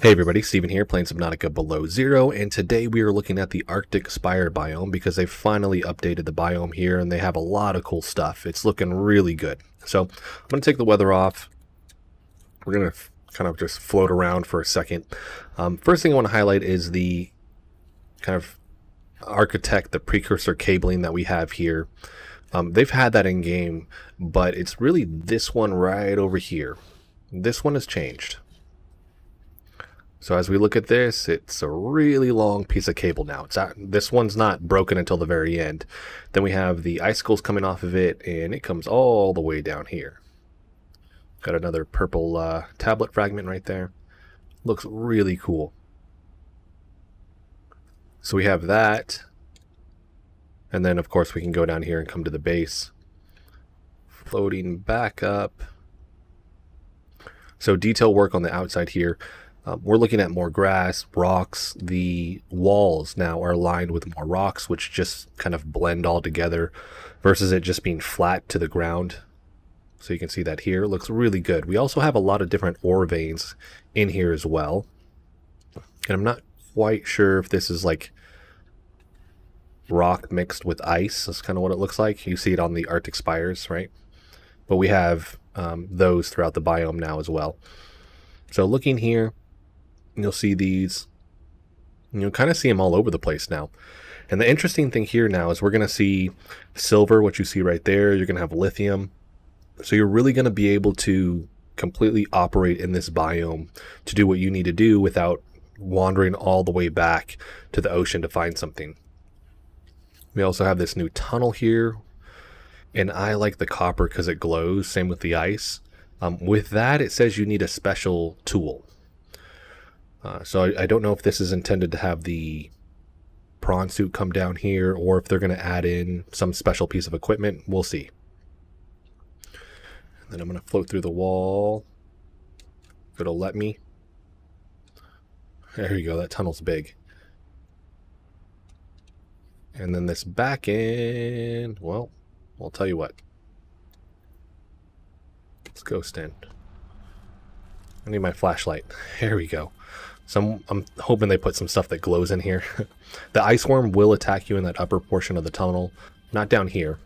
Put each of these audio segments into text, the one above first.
Hey everybody, Steven here, playing Subnautica Below Zero, and today we are looking at the Arctic Spire biome because they finally updated the biome here and they have a lot of cool stuff. It's looking really good. So I'm going to take the weather off. We're going to kind of just float around for a second. First thing I want to highlight is the kind of architect, the precursor cabling that we have here. They've had that in game, but it's really this one right over here. This one has changed. So as we look at this, it's a really long piece of cable now. This one's not broken until the very end. Then we have the icicles coming off of it, and it comes all the way down here. Got another purple tablet fragment right there. Looks really cool. So we have that. And then, of course, we can go down here and come to the base. Floating back up. So detail work on the outside here. We're looking at more grass, rocks. The walls now are lined with more rocks, which just kind of blend all together versus it just being flat to the ground. So you can see that here. It looks really good. We also have a lot of different ore veins in here as well. And I'm not quite sure if this is like rock mixed with ice. That's kind of what it looks like. You see it on the Arctic Spires, right? But we have those throughout the biome now as well. So looking here, you'll see these, you'll kind of see them all over the place now. And the interesting thing here now is we're going to see silver, what you see right there. You're going to have lithium. So you're really going to be able to completely operate in this biome to do what you need to do without wandering all the way back to the ocean to find something. We also have this new tunnel here. And I like the copper because it glows. Same with the ice. With that, it says you need a special tool. So I don't know if this is intended to have the prawn suit come down here or if they're going to add in some special piece of equipment. We'll see. And then I'm going to float through the wall. If it'll let me. There you go. That tunnel's big. And then this back end, well, I'll tell you what. Let's go stand. I need my flashlight. Here we go. So I'm hoping they put some stuff that glows in here. The iceworm will attack you in that upper portion of the tunnel. Not down here.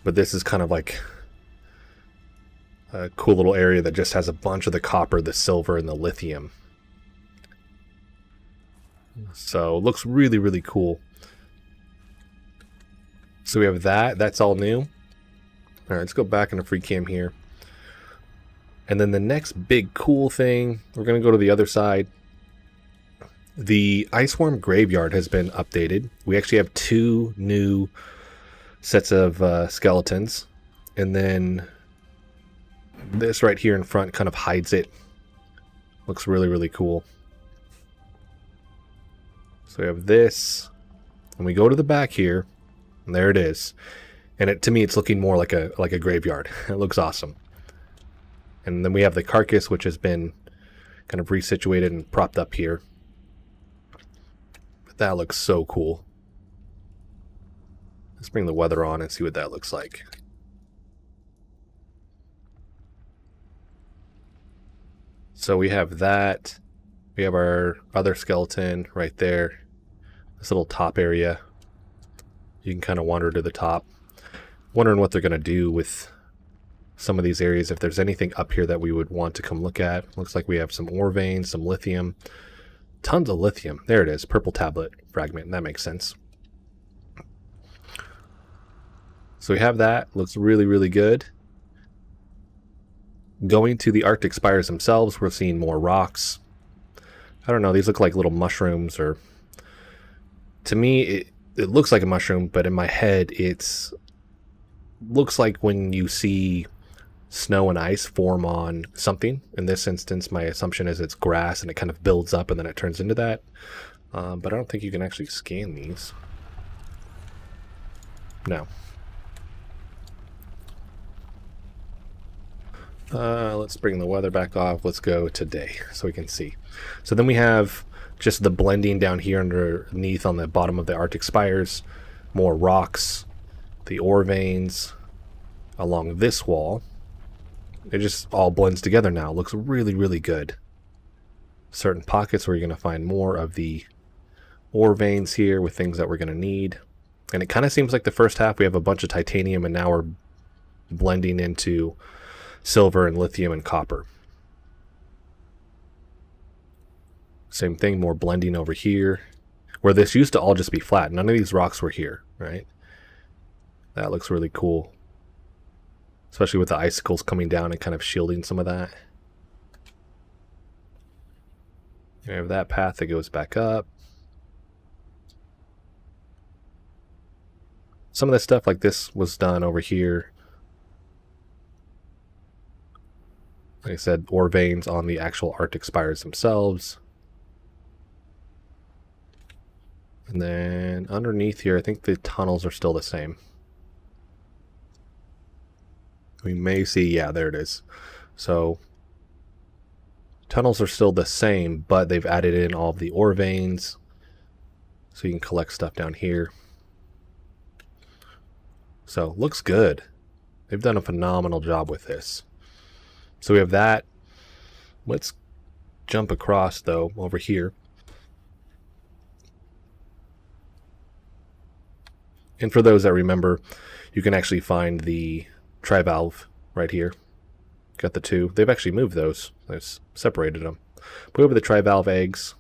But this is kind of like a cool little area that just has a bunch of the copper, the silver, and the lithium. So it looks really, really cool. So we have that. That's all new. All right, let's go back into free cam here. And then the next big cool thing, we're going to go to the other side. The Iceworm Graveyard has been updated. We actually have 2 new sets of skeletons. And then this right here in front kind of hides it. Looks really, really cool. So we have this. And we go to the back here. And there it is. And to me, it's looking more like a graveyard. It looks awesome. And then we have the carcass, which has been kind of resituated and propped up here. But that looks so cool. Let's bring the weather on and see what that looks like. So we have that. We have our other skeleton right there. This little top area. You can kind of wander to the top. Wondering what they're going to do with some of these areas, if there's anything up here that we would want to come look at. Looks like we have some ore veins, some lithium. Tons of lithium. There it is, purple tablet fragment. That makes sense. So we have that. Looks really, really good. Going to the Arctic Spires themselves, we're seeing more rocks. I don't know, these look like little mushrooms, or to me it looks like a mushroom, but in my head it's looks like when you see snow and ice form on something. In this instance, my assumption is it's grass and it kind of builds up and then it turns into that. But I don't think you can actually scan these. No. Let's bring the weather back off. Let's go today so we can see. So then we have just the blending down here underneath on the bottom of the Arctic Spires. More rocks. The ore veins along this wall. It just all blends together now. Looks really, really good. certain pockets where you're going to find more of the ore veins here with things that we're going to need. And it kind of seems like the first half we have a bunch of titanium, and now we're blending into silver and lithium and copper. Same thing, more blending over here, where this used to all just be flat. None of these rocks were here, right? That looks really cool. Especially with the icicles coming down and kind of shielding some of that. You have that path that goes back up. Some of the stuff like this was done over here. Like I said, ore veins on the actual Arctic Spires themselves. And then underneath here, I think the tunnels are still the same. We may see, yeah, there it is. So tunnels are still the same, but they've added in all of the ore veins. So you can collect stuff down here. So looks good. They've done a phenomenal job with this. So we have that. Let's jump across though over here. And for those that remember, you can actually find the tri-valve right here. Got the two. They've actually moved those. They've separated them. But we have the tri-valve eggs.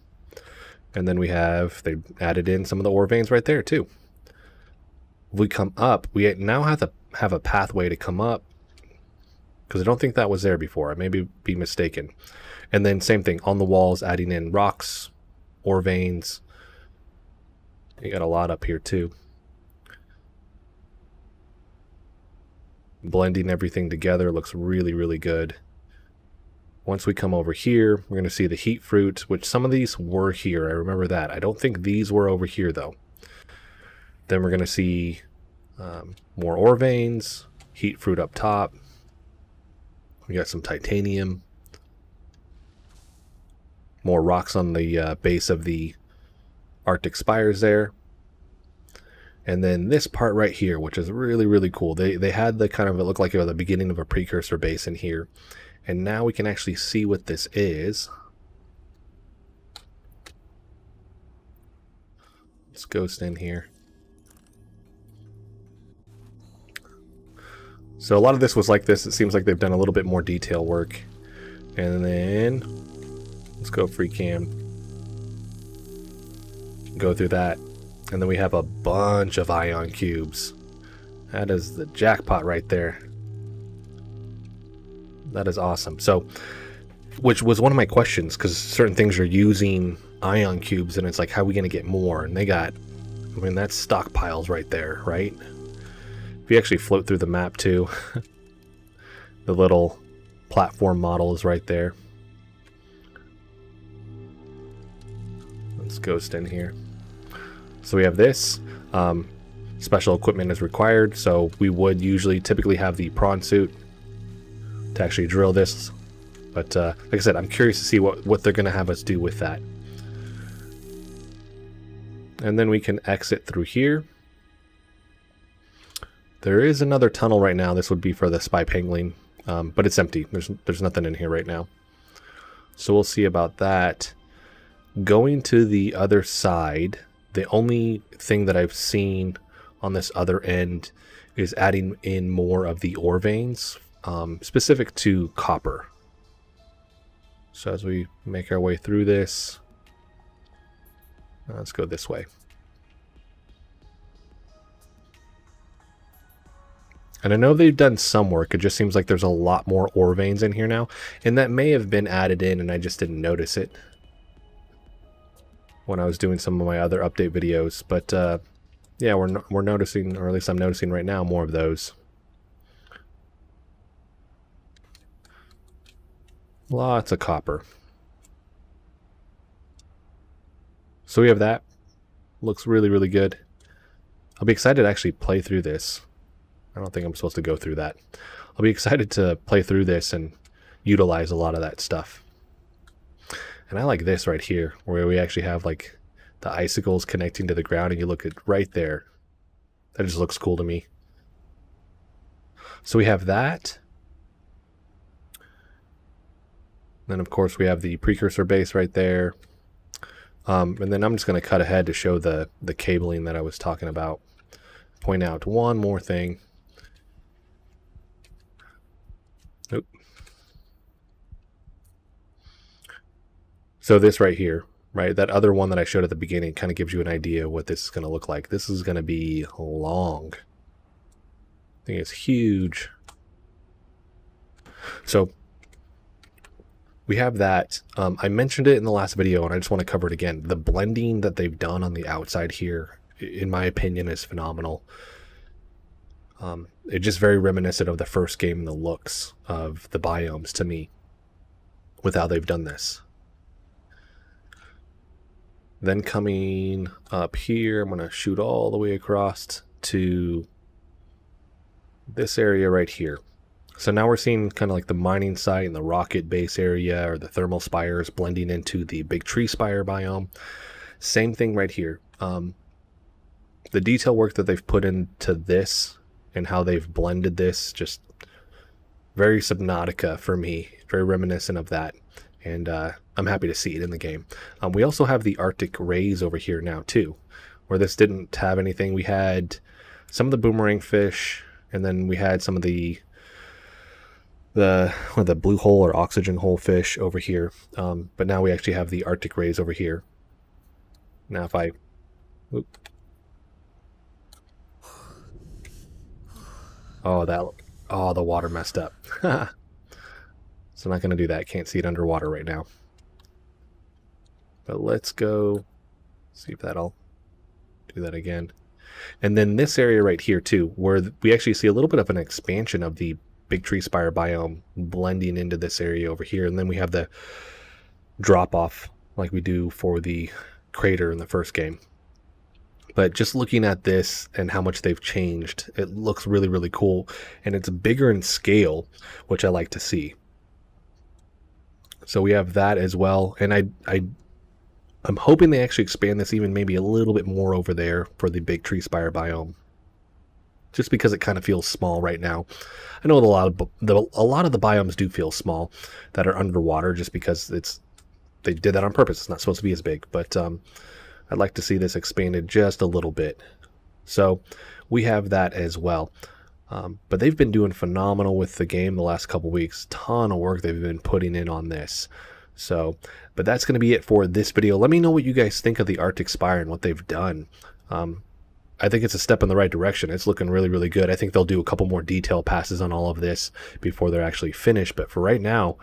And then we have, they added in some of the ore veins right there too. If we come up, we now have to have a pathway to come up, because I don't think that was there before. I may be mistaken. And then same thing on the walls, adding in rocks, ore veins. You got a lot up here too. Blending everything together looks really, really good. Once we come over here, we're going to see the heat fruit, which some of these were here. I remember that. I don't think these were over here though. Then we're going to see more ore veins, heat fruit up top. We got some titanium. More rocks on the base of the Arctic Spires there. And then this part right here, which is really, really cool. They had the kind of, it looked like it was the beginning of a Precursor Base in here. And now we can actually see what this is. Let's ghost in here. So a lot of this was like this. It seems like they've done a little bit more detail work. And then let's go free cam. Go through that. And then we have a bunch of ion cubes. That is the jackpot right there. That is awesome. So, which was one of my questions, because certain things are using ion cubes, and it's like, how are we going to get more? And they got, I mean, that's stockpiles right there, right? If you actually float through the map too, the little platform model is right there. Let's ghost in here. So we have this. Special equipment is required, so we would typically have the prawn suit to actually drill this. But like I said, I'm curious to see what they're going to have us do with that. And then we can exit through here. There is another tunnel right now. This would be for the spy pangolin, but it's empty. There's nothing in here right now. So we'll see about that. Going to the other side, the only thing that I've seen on this other end is adding in more of the ore veins, specific to copper. So as we make our way through this, let's go this way. And I know they've done some work. It just seems like there's a lot more ore veins in here now, and that may have been added in and I just didn't notice it when I was doing some of my other update videos. But yeah, we're noticing, or at least I'm noticing right now, more of those. Lots of copper. So we have that. Looks really, really good. I'll be excited to actually play through this. I don't think I'm supposed to go through that. I'll be excited to play through this and utilize a lot of that stuff. And I like this right here, where we actually have like the icicles connecting to the ground, and you look at right there. That just looks cool to me. So we have that. Then of course we have the Precursor Base right there. And then I'm just going to cut ahead to show the cabling that I was talking about. Point out one more thing. Oop. So this right here, right? That other one that I showed at the beginning kind of gives you an idea of what this is going to look like. This is going to be long. I think it's huge. So we have that. I mentioned it in the last video, and I just want to cover it again. The blending that they've done on the outside here, in my opinion, is phenomenal. It's just very reminiscent of the first game and the looks of the biomes to me with how they've done this. Then coming up here, I'm going to shoot all the way across to this area right here. So now we're seeing kind of like the mining site and the rocket base area, or the thermal spires blending into the big Tree Spire biome. Same thing right here. The detail work that they've put into this and how they've blended this, just very Subnautica for me, very reminiscent of that. And I'm happy to see it in the game. We also have the Arctic rays over here now too, where this didn't have anything. We had some of the boomerang fish, and then we had some of the blue hole or oxygen hole fish over here. But now we actually have the Arctic rays over here. Now if I... Oop. Oh, the water messed up. So I'm not going to do that. Can't see it underwater right now. But let's go see if that'll do that again. And then this area right here too, where we actually see a little bit of an expansion of the big Tree Spire biome blending into this area over here. And then we have the drop off like we do for the crater in the first game. But just looking at this and how much they've changed, it looks really, really cool. And it's bigger in scale, which I like to see. So we have that as well. And I'm hoping they actually expand this even maybe a little bit more over there for the big Tree Spire biome. Just because it kind of feels small right now. I know a lot of the biomes do feel small that are underwater, just because they did that on purpose. It's not supposed to be as big, but I'd like to see this expanded just a little bit. So we have that as well. But they've been doing phenomenal with the game the last couple weeks. Ton of work they've been putting in on this. So, but that's going to be it for this video. Let me know what you guys think of the Arctic Spire and what they've done. I think it's a step in the right direction. It's looking really, really good. I think they'll do a couple more detail passes on all of this before they're actually finished. But for right now,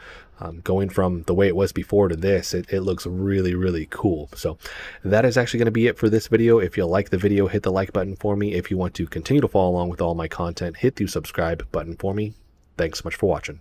going from the way it was before to this, it looks really, really cool. So that is actually going to be it for this video. If you like the video, hit the like button for me. If you want to continue to follow along with all my content, hit the subscribe button for me. Thanks so much for watching.